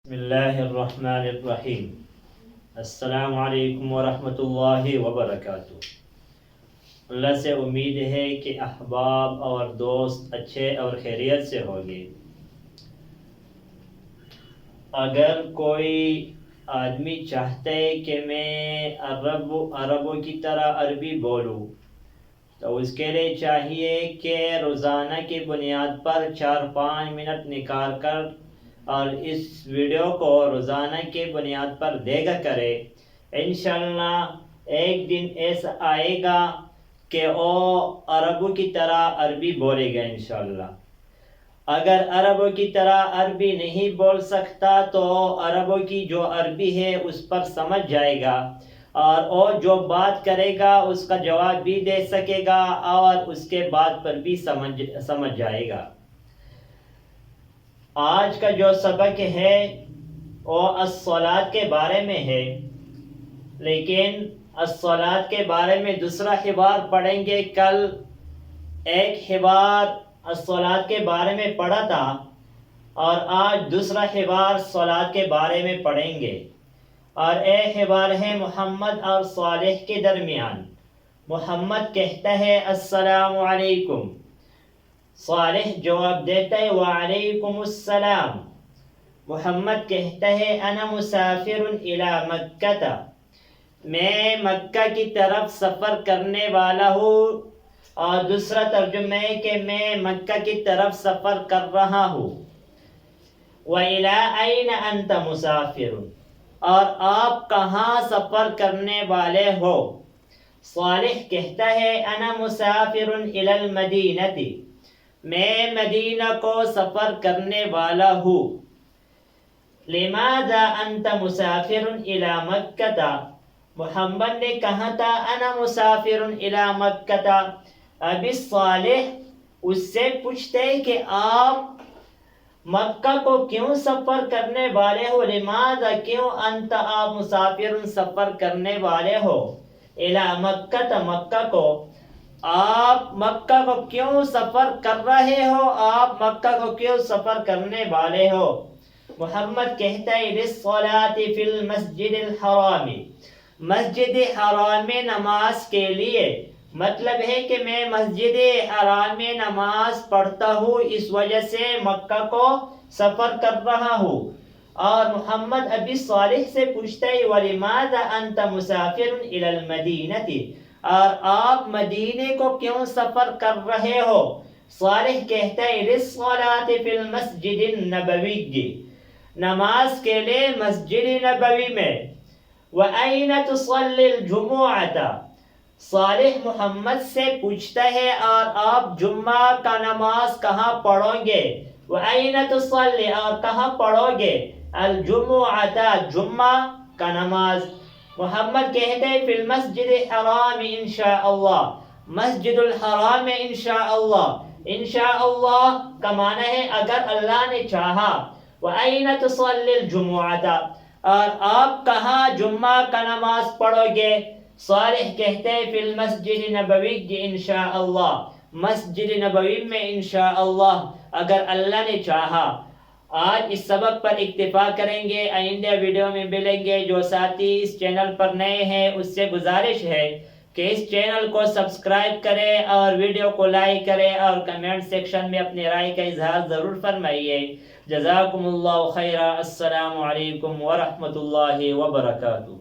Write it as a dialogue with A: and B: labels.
A: بسم اللہ الرحمن الرحیم۔ السلام علیکم ورحمۃ اللہ وبرکاتہ۔ اللہ سے امید ہے کہ احباب اور دوست اچھے اور خیریت سے ہوں گے۔ اگر کوئی آدمی چاہتا ہے کہ میں عربوں کی طرح عربی بولوں تو اس کے لیے چاہیے کہ روزانہ کی بنیاد پر 4-5 منٹ نکال کر اور اس ویڈیو کو روزانہ کی بنیاد پر دیکھا کرے۔ انشاءاللہ ایک دن ایسا آئے گا کہ وہ عربوں کی طرح عربی بولے گا انشاءاللہ۔ اگر عربوں کی طرح عربی نہیں بول سکتا تو عربوں کی جو عربی ہے اس پر سمجھ جائے گا اور وہ جو بات کرے گا اس کا جواب بھی دے سکے گا اور اس کے بات پر بھی سمجھ جائے گا۔ آج کا جو سبق ہے وہ الصلاۃ کے بارے میں ہے، لیکن الصلاۃ کے بارے میں دوسرا حوار پڑھیں گے۔ کل ایک حوار الصلاۃ کے بارے میں پڑھا تھا اور آج دوسرا حوار صلاۃ کے بارے میں پڑھیں گے، اور ایک حوار ہے محمد اور صالح کے درمیان۔ محمد کہتا ہے السلام علیکم، صالح جواب دیتا ہے وعلیکم السلام۔ محمد کہتا ہے انا مسافر الی مکہ، میں مکہ کی طرف سفر کرنے والا ہوں، اور دوسرا ترجمہ ہے کہ میں مکہ کی طرف سفر کر رہا ہوں۔ وَإِلَىٰ أَيْنَ أَنْتَ مُسَافِرٌ، اور آپ کہاں سفر کرنے والے ہو؟ صالح کہتا ہے انا مسافر الی المدینہ، میں مدینہ کو سفر کرنے والا ہوں۔ لماذا انت مسافر الی مکہ، محمد نے کہا تھا انا مسافر الی مکہ۔ ابھی صالح اس سے پوچھتے ہیں کہ آپ مکہ کو کیوں سفر کرنے والے ہو؟ لماذا، کیوں، انت آپ مسافر سفر کرنے والے ہو، الی مکہ مکہ کو، آپ مکہ کو کیوں سفر کر رہے ہو، آپ مکہ کو کیوں سفر کرنے والے ہو؟ محمد کہتا ہے للصلاۃ فی المسجد الحرام، مسجد حرام میں نماز کے لیے، مطلب ہے کہ میں مسجد حرام میں نماز پڑھتا ہوں، اس وجہ سے مکہ کو سفر کر رہا ہوں۔ اور محمد ابھی صالح سے پوچھتا ہے وَلِمَاذَا أَنْتَ مُسَافِرٌ إِلَى الْمَدِينَةِ، اور آپ مدینے کو کیوں سفر کر رہے ہو؟ صالح کہتا ہے لِلصَّلَاةِ فِي الْمَسْجِدِ النَّبَوِيِّ، نماز کے لیے مسجد نبوی میں۔ وَأَيْنَ تُصَلِّي الْجُمُعَةَ، صالح محمد سے پوچھتا ہے اور آپ جمعہ کا نماز کہاں پڑھو گے؟ وَأَيْنَ تُصَلِّي، اور کہاں پڑھو گے؟ الجمعۃ، جمعہ کا نماز۔ محمد کہتے ہیں فی المسجد الحرام انشاءاللہ، مسجد الحرام میں انشاءاللہ۔ انشاءاللہ کا معنی ہے اگر اللہ نے چاہا۔ وَأَيْنَ تُصَلِّي الْجُمُعَةَ، اور آپ کہاں جمعہ کا نماز پڑھو گے؟ صالح کہتے ہیں فی المسجد نبوی انشاءاللہ، مسجد نبوی میں انشاءاللہ اگر اللہ نے چاہا۔ آج اس سبق پر اکتفا کریں گے، آئندہ ویڈیو میں ملیں گے۔ جو ساتھی اس چینل پر نئے ہیں اس سے گزارش ہے کہ اس چینل کو سبسکرائب کریں اور ویڈیو کو لائک کریں اور کمنٹ سیکشن میں اپنی رائے کا اظہار ضرور فرمائیے۔ جزاکم اللہ خیرا۔ السلام علیکم ورحمۃ اللہ وبرکاتہ۔